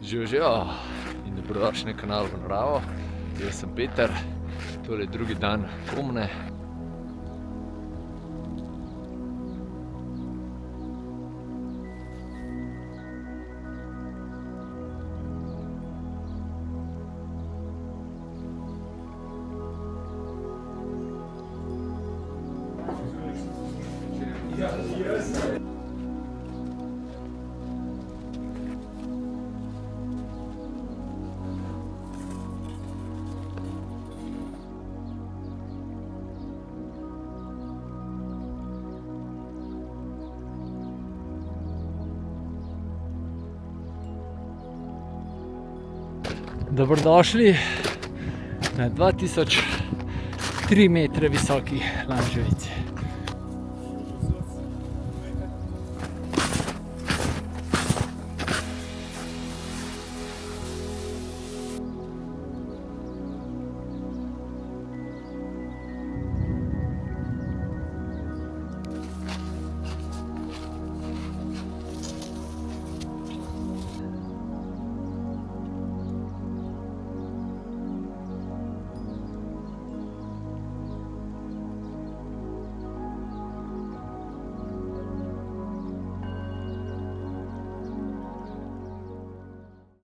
Živijo in dobrodošli na kanalu V naravo. Jaz sem Peter, tole je drugi dan Komne. Dobrodošli na 2003 metre visoki Lanževici.